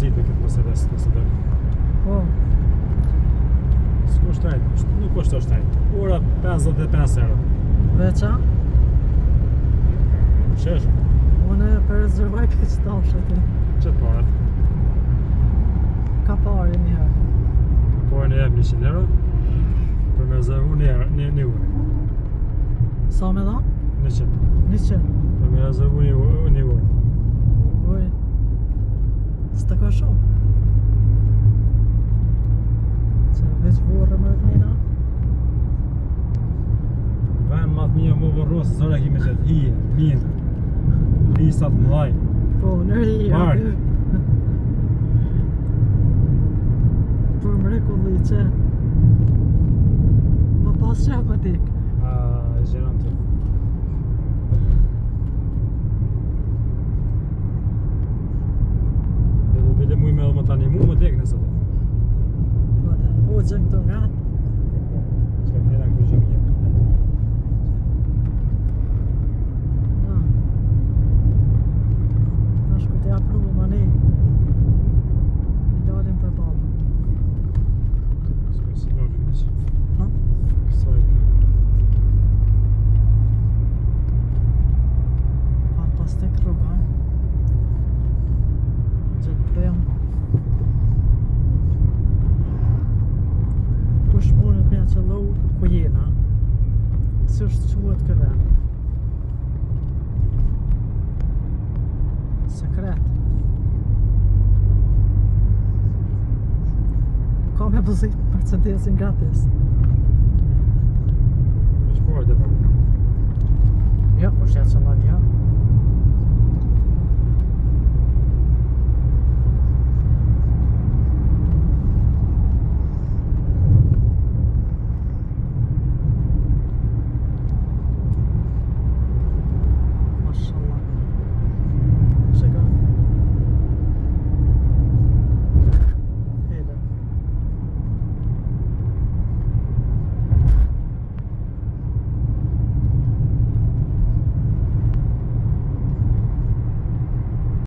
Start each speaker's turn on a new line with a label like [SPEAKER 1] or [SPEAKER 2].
[SPEAKER 1] benzit me këtë Mercedes nëse do.
[SPEAKER 2] Po.
[SPEAKER 1] S'ko shtajt, nuk është shtajt. Ora 55 euro.
[SPEAKER 2] Veça?
[SPEAKER 1] Shesh?
[SPEAKER 2] Unë për rezervaj për qëtash aty.
[SPEAKER 1] Qëtë parat?
[SPEAKER 2] Ka pari një herë.
[SPEAKER 1] Parën e jep 100 euro. Për me rezervu një ure.
[SPEAKER 2] Sa me dha?
[SPEAKER 1] 100.
[SPEAKER 2] 100.
[SPEAKER 1] Për me rezervu një ure.
[SPEAKER 2] Uj. S'ta ka shumë. Se veç vorë më rëtnina.
[SPEAKER 1] Vend matë mija më vërru se zore kemi qëtë hije, minë. Lisat më dhaj.
[SPEAKER 2] Po, në hije.
[SPEAKER 1] Park.
[SPEAKER 2] Për mrekulli që më pas qef më tik.
[SPEAKER 1] E gjeram të. Edhe bile muj me dhe më tani mu më tek nëse dhe.
[SPEAKER 2] Po dhe, o gjën këto nga atë.
[SPEAKER 1] Që më njëra këtë gjëmë jemë.
[SPEAKER 2] Tash ku t'ja pru më ne. I dalim për balë.
[SPEAKER 1] S'ka si dalim në që.
[SPEAKER 2] Ha?
[SPEAKER 1] Kësaj.
[SPEAKER 2] Fantastik rruga. Gjithë bëjmë. Kush mundet me qëllu ku jena. S'është quhet kë vend. Sekret. Ka me buzit Mercedesin gratis.
[SPEAKER 1] Në shporët e përë.
[SPEAKER 2] Jo, kush jetë që